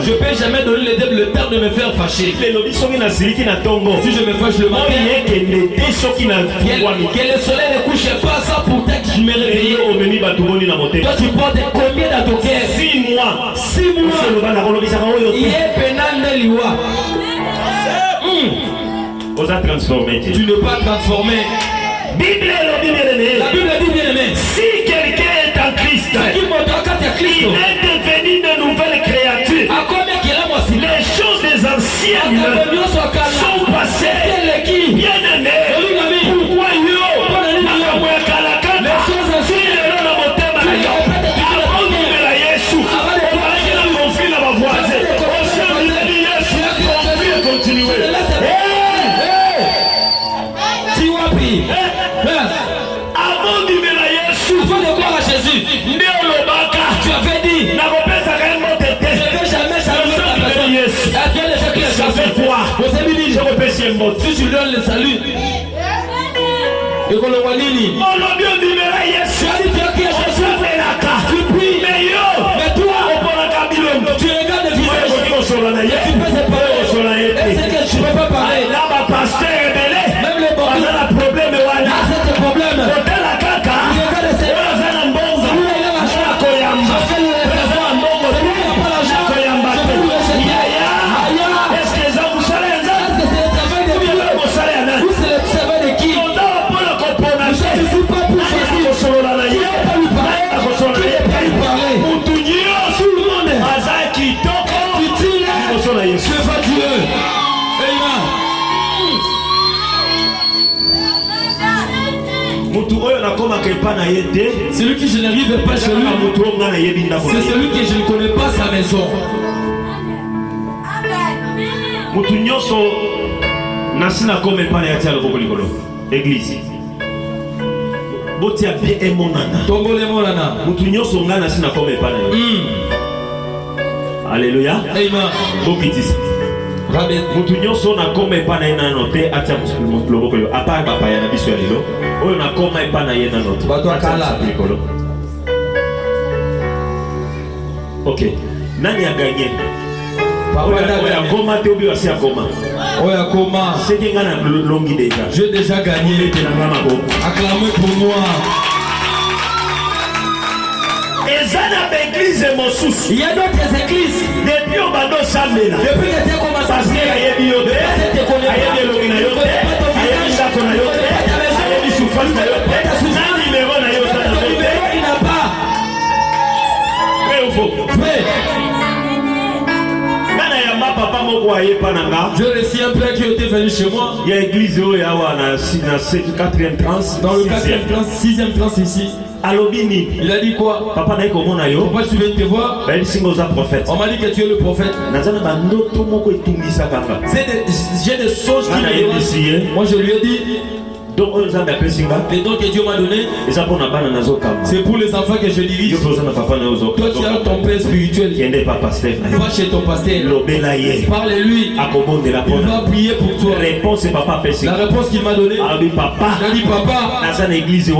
Je peux jamais donner le diable le temps de me faire fâcher. Si je me fâche le matin, que le soleil ne couche pas ça pour que je me réveille. Toi tu portes combien dans ton cœur? 6 mois. 6 mois. Tu ne pas transformer. La Bible dit bien aimé. Si quelqu'un est en Christ, il est devenu de nouvelles créatures. Les choses des anciennes sont passées. Bien aimé. Pourquoi tu avais dit, je ne vais jamais saluer la personne. Ça fait quoi? Si tu donnes le salut, et qu'on le voit nini, tu pries, mais toi, tu regardes le visage, tu peux se parler. Est-ce que tu ne peux pas parler? Même les bons, c'est le problème. Celui qui je n'arrive pas chez lui, c'est celui que je ne connais pas sa maison. Église. Alléluia. Amen. Mutu nyonso na koma epa na ye na note atia loboko yo apa papa ya na biso ya lelo oyo na koma epa na ye na note bato akala likolo. Ok, nani a gagné? Oya koma te obi wasi akoma. Oya koma. C'est que ngana longi déjà. J'ai déjà gagné. Acclamez pour moi. Il y a d'autres églises. Depuis au bando Sambela. Depuis que tu as commencé à dire, il y a je reçus un père qui était venu chez moi. Il y a l'église dans le 4e trans. Dans le 4e trans, 6e trans ici. Alobini. Il a dit quoi? Papa n'a pas mon ayo. Pourquoi tu viens te voir? Ben il prophète. On m'a dit que tu es le prophète. J'ai des choses qui me dérangent. Moi je lui ai dit. Les dons que Dieu m'a donné, c'est pour les enfants que je dirige. Toi tu as ton père spirituel. Va chez ton pasteur. Parle-lui. Il va prier pour toi. La réponse qu'il m'a donnée. Il a dit papa, je suis dans l'église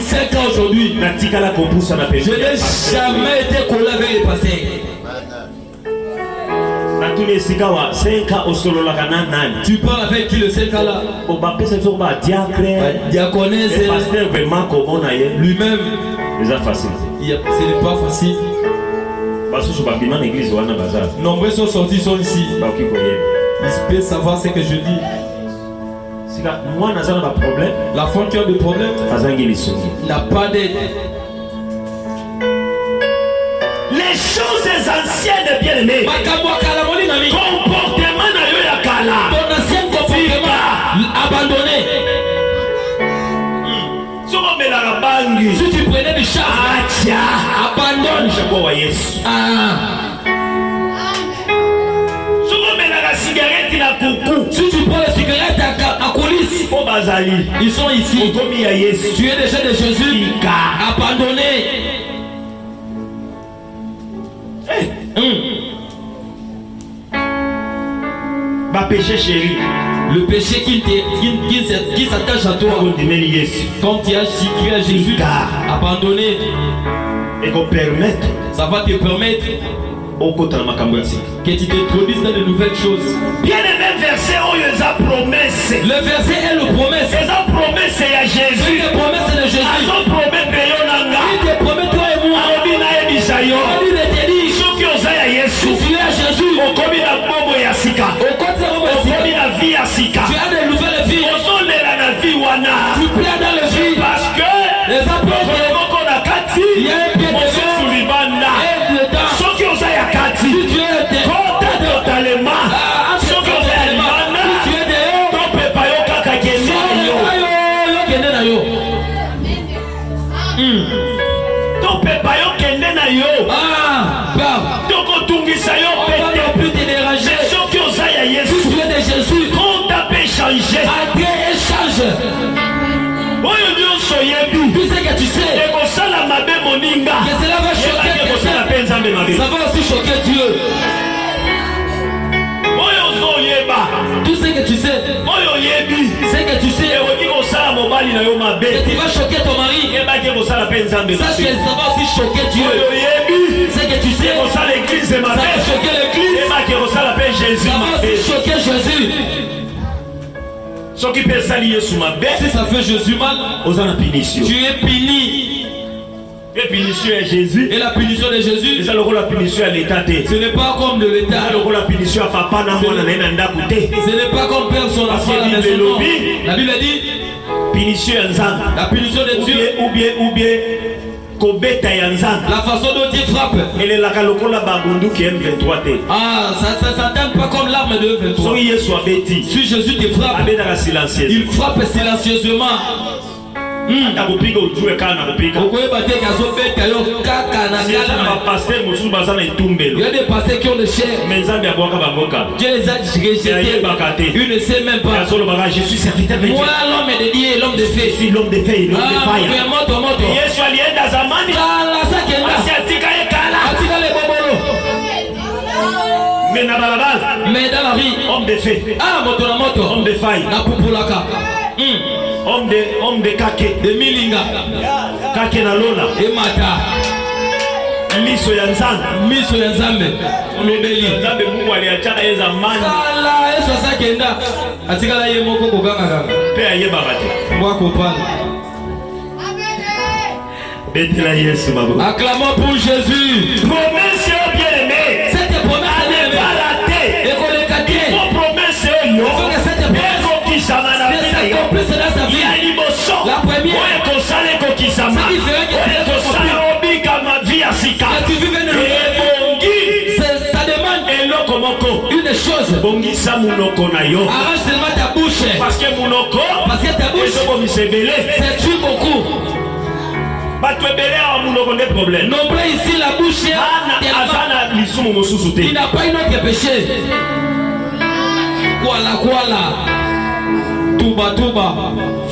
5 ans aujourd'hui. Je n'ai jamais été collé avec les pasteurs. Tu parles avec qui le 5 ans là? Diaconesse. Lui-même. Ce n'est pas facile. Nombreux sont sortis, sont ici. Ils peuvent savoir ce que je dis. La foi qui a des problèmes n'a pas d'aide. Les choses anciennes, bien aimés. Comportement na yo ya kala. Ton ancien comportement abandonné. Si tu prenais du char, abandonne. Si tu prends les cigarettes à coulisses, ils sont ici. Tu es déjà de Jésus. Abandonné. péché chéri. Le péché qui s'attache à toi. Quand tu as Jésus abandonné. Et qu'on permette. Ça va te permettre que tu t'introduises dans de nouvelles choses. Bien aimé verset où il y a promesse. Le verset est le promesse. C'est la promesse à Jésus. C'est la promesse de Jésus. Il te promet toi et moi. Il te dit, si tu es à Jésus, au commis la bombe et à Sika. Au commis la vie à Sika. Tu as de nouvelles vies. Tu plais dans le vie. Parce que les apôtres, il y a un pied de si tu es totalement. changer. Échange. Tout ce que tu sais. Que cela va choquer quelqu'un. Ça va aussi choquer Dieu. Tout ce que tu sais. Ce que tu sais. Que tu vas choquer ton mari. Sache que ça va aussi choquer Dieu. Ce que tu sais. Ça va choquer l'église. Ça va aussi choquer Jésus. Si ça fait Jésus mal, tu es puni. Et punition est Jésus. Et la punition de Jésus, ce n'est pas comme de l'État. Ce n'est pas comme père son enfant à la maison. La Bible dit la punition de Dieu ou bien la façon dont il frappe. Ah, ça s'entend pas comme l'arme de 23. Si Jésus te frappe, il frappe silencieusement. Il y a des pasteurs qui ont le chair. Dieu les a rejetés. Ils ne savent même pas. Je suis serviteur de Dieu. Moi, l'homme de Dieu, l'homme de fait. Je suis l'homme de fait, l'homme de faille. Mais dans la vie, homme de fait. Ah, moto, homme de faille. Homme de kake. De milinga. Kake na lola. Et mata. Miso ya nzambe. Olobeli. Nzambe Mungu aliachana yeye zamani. Ala, Yesu asakenda. Atikala ye moko koganga. Pe ayeba bate. Moi comprendre. Betela Yesu babo. Acclamons pour Jésus. Promesse bien-aimé. Cette promesse n'est pas ratée. Et qu'on le cadre. Promesse yo. Il faut que cette promesse s'accomplisse dans sa vie. La première, c'est qui ferait que tu vives une ça demande une chose. Arrange seulement ta bouche. Parce que ta bouche, c'est tue beaucoup. Nombre ici la bouche. Il n'a pas une autre péché. Quoi. Tuba.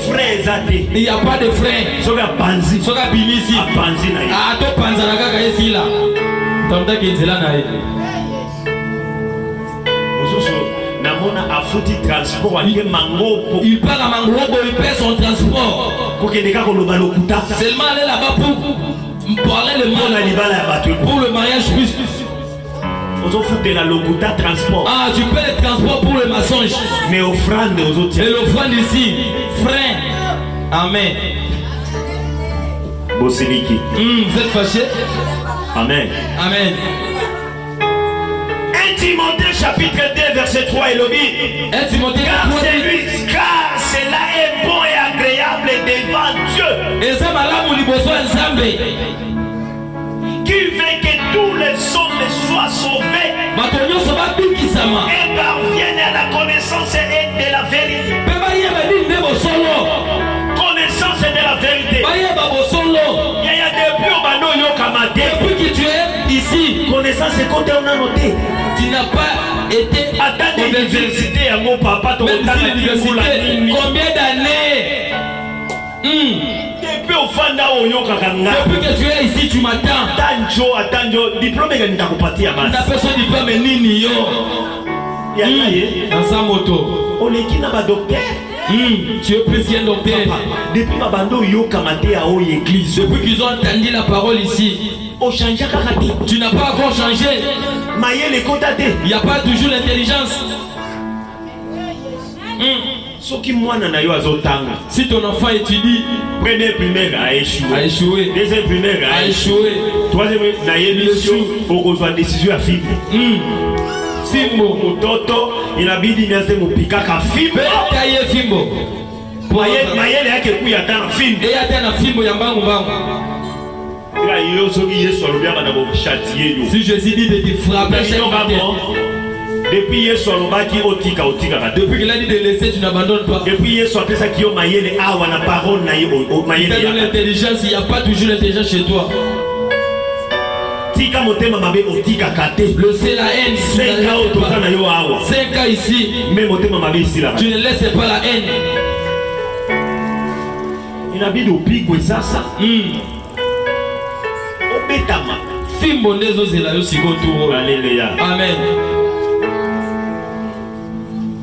Frère, il n'y a pas de frère. Soga panzi. Soga bilisi. Panzi na. Ah, to panza na kaka ici là. Tanda kinzela na ye. Namona afuti transport ake mangopo. Il part à Mangopo, il paie son transport. Seulement aller là-bas pour parler le mal. Pour le mariage plus. Ah, tu paies le transport pour le mensonge. Mais offrande aux autres. Et l'offrande ici, frère. Amen. Vous êtes fâché? Amen. 1 Timothée chapitre 2 verset 3 et le dit. Car cela est bon et agréable devant Dieu. Qui veut que tous les hommes soient sauvés et parviennent à la connaissance de la vérité. Connaissance de la vérité. Depuis que tu es ici, connaissance c'est quand on a noté. Tu n'as pas été à l'université à mon papa. Combien d'années? Depuis que tu es ici, tu m'attends. Attends, diplôme ta personne diplôme nini yo. Dans sa moto. On est qui n'a pas docteur? Tu es plus qu'un docteur. Depuis ma bande yo kamate à l'église. Depuis qu'ils ont entendu la parole ici. Tu n'as pas encore changé. Il n'y a pas toujours l'intelligence. Si ton enfant étudie, première primaire a échoué. A échoué. Deuxième primaire a échoué. Troisième primaire a décision à Fimbo. Fimbo mutoto inabidi nianze mupikaka Fimbo. Kaye Fimbo. Mayele yake kuya tana Fimbo. Et atana Fimbo ya mbangu mbangu. Si Jésus dit de te frapper, depuis Yesu alobaki otika kaka. Depuis qu'il a dit de laisser, tu n'abandonnes pas. Depuis Yesu apesa ki yo mayele awa na parole na yo mayele. Dans l'intelligence, il n'y a pas toujours l'intelligence chez toi. Tika motema mabe otika kate. Le c'est la haine. 5 ans otoka na yo awa. 5 ans ici. Mais motema mabe ici là. Tu ne laisses pas la haine. Inabidi upigwe sasa. Obetama. Fimbo ndezo zela yo sikoto. Alléluia. Amen.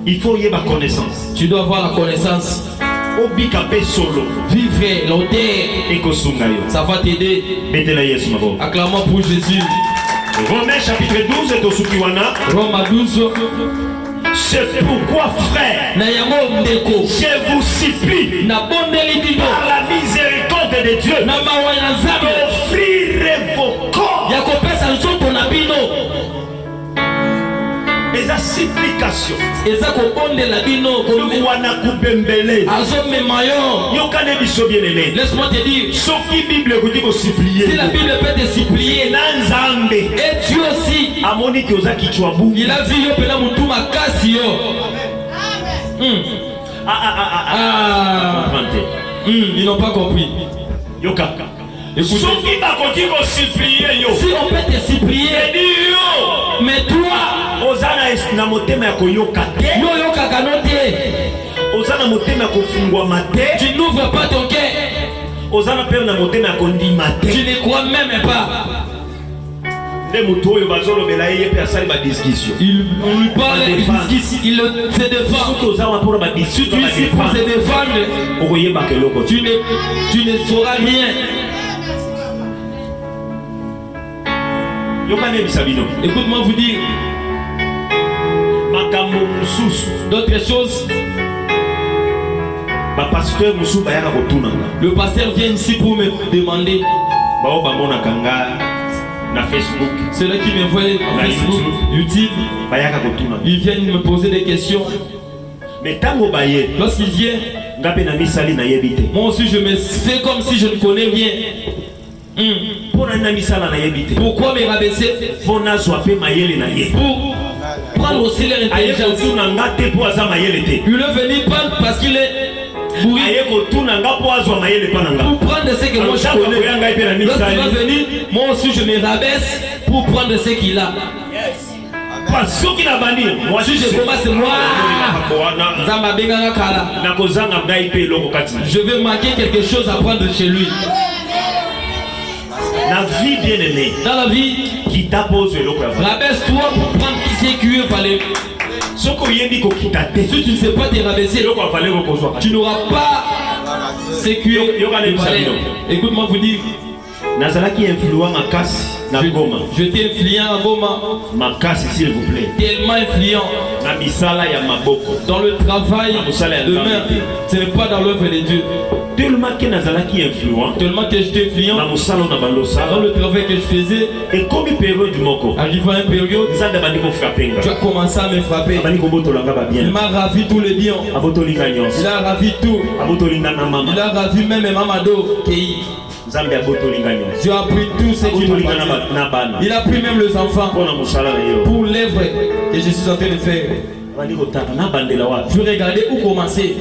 Il faut y avoir connaissance. Tu dois avoir la connaissance. Solo. Vivre l'auteur. Ça va t'aider. Acclamons pour Jésus. Romains chapitre 12 et Tosukiwana. Rome 12. C'est pourquoi, frère, je vous supplie par la miséricorde de Dieu d'offrir vos corps. Les supplications. Laisse-moi te dire. Si la Bible peut te supplier, et Dieu aussi, il a vu ils n'ont pas compris. Si on peut te supplier, mais toi, tu n'ouvres pas ton cœur. Tu ne crois même pas. On lui parle, il se défend. Si tu es ici pour se défendre, tu ne sauras rien. Écoute-moi vous dire d'autres choses. Le pasteur vient ici pour me demander. Ceux-là qui me voient sur Facebook, YouTube, ils viennent me poser des questions. Lorsqu'il vient, moi aussi je me fais comme si je ne connais rien. Pourquoi me rabaisser? Pour prendre aussi leur intelligence. Il est venu prendre parce qu'il est bourré. Pour prendre ce que moi je connais. Lorsqu'il va venir, moi aussi je me rabaisse pour prendre ce qu'il a. Moi si je commence je vais manquer quelque chose à prendre chez lui. La vie bien aimée. Dans la vie, qui t'impose le rabaisse-toi pour prendre qui c'est qui veut parler. Si tu ne sais pas te rabaisser, tu n'auras pas ce qui est parler. Écoute-moi vous dire. J'étais influent à Goma. S'il vous plaît. Tellement influent. Dans le travail de main. Ce n'est pas dans l'œuvre de Dieu. Tellement que j'étais influent dans le travail que je faisais. Et comme arrivant à une période, tu as commencé à me frapper. Il m'a ravi tous les lions. Il a ravi tout. Il a ravi même Mamado Kei. Tu as pris tout ce qu'il m'a dit. Il a pris même les enfants pour l'œuvre que je suis en train de faire. Je vais regarder où commencer.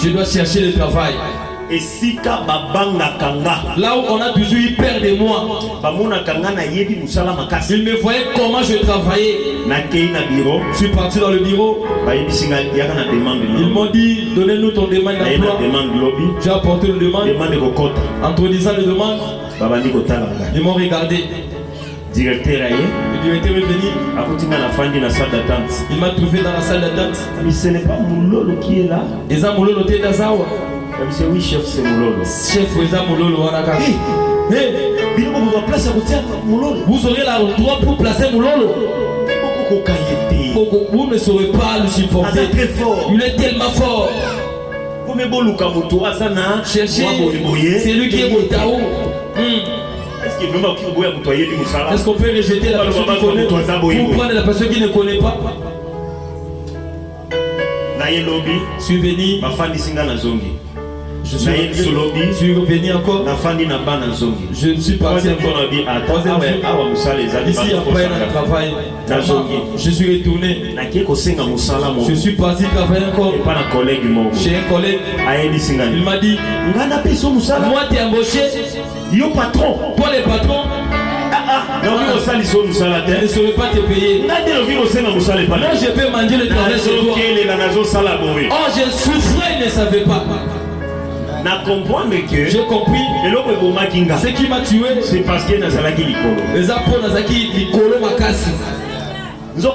Je dois chercher le travail. Là où on a toujours eu peur de moi. Il me voyait comment je travaillais. Je suis parti dans le bureau. Ils m'ont dit, donnez-nous ton demande d'emploi. J'ai apporté le demande. En te disant le demande, ils m'ont regardé. directeur aye. Le directeur est venu. Akotinga na fandi na salle d'attente. Il m'a trouvé dans la salle d'attente. Mais ce n'est pas Moulolo qui est là. Eza Moulolo te dazawa. Il dit oui chef, c'est Moulolo. Chef Eza Moulolo wanaka. Vous aurez la droit pour placer Moulolo. Vous ne saurez pas le supporter. Il est tellement fort. Cherchez, c'est lui qui est Moutaou. Est-ce qu'on peut rejeter la personne qui connaît pour prendre la personne qui ne connaît pas? Je suis venu. Je suis revenu encore. Je suis parti encore. Ici après on travail. Je suis retourné. Je suis parti travailler encore. J'ai un collègue. Il m'a dit, moi t'es embauché. Toi les patrons. Je ne saurais pas te payer. Moi je peux manger le travail chez toi. Oh je souffrais, il ne savait pas. J'ai compris. Ce qui m'a tué, c'est parce que Nazalaki Likolo. Les apôtres Nazaki Likolo Makasi. Oh,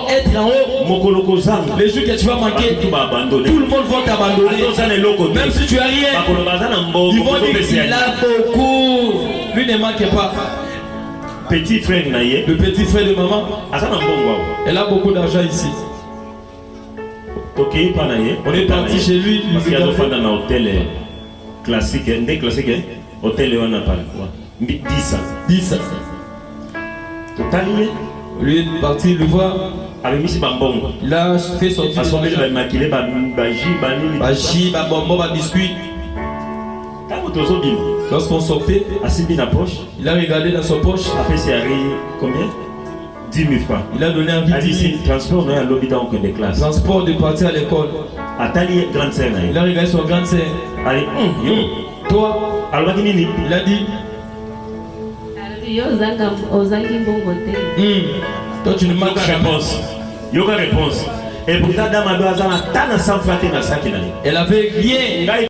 être en haut, les jours que tu vas manquer, tout le monde va t'abandonner. Même si tu as rien, ils vont dire qu'il a beaucoup. Lui ne manque pas. Petit frère, le petit frère de maman, elle a beaucoup d'argent ici. On est parti chez lui. Parce qu'il y a un hôtel classique, hôtel on a parlé quoi 10. Total. Lui est parti le voir. Il a fait sortir son baji, bonbon, biscuit. Lorsqu'on sortait, il a regardé dans son poche. Après c'est combien 10 000 francs. Il a donné un 10 000. Transport à l'hôpital de classe. Transport de partir à l'école. Grande sœur. Il a regardé son grande sœur. Allez, toi, il a dit. Toi tu ne manques pas. Réponse. Et pourtant, dame a sans flatter dans sa. Elle avait rien.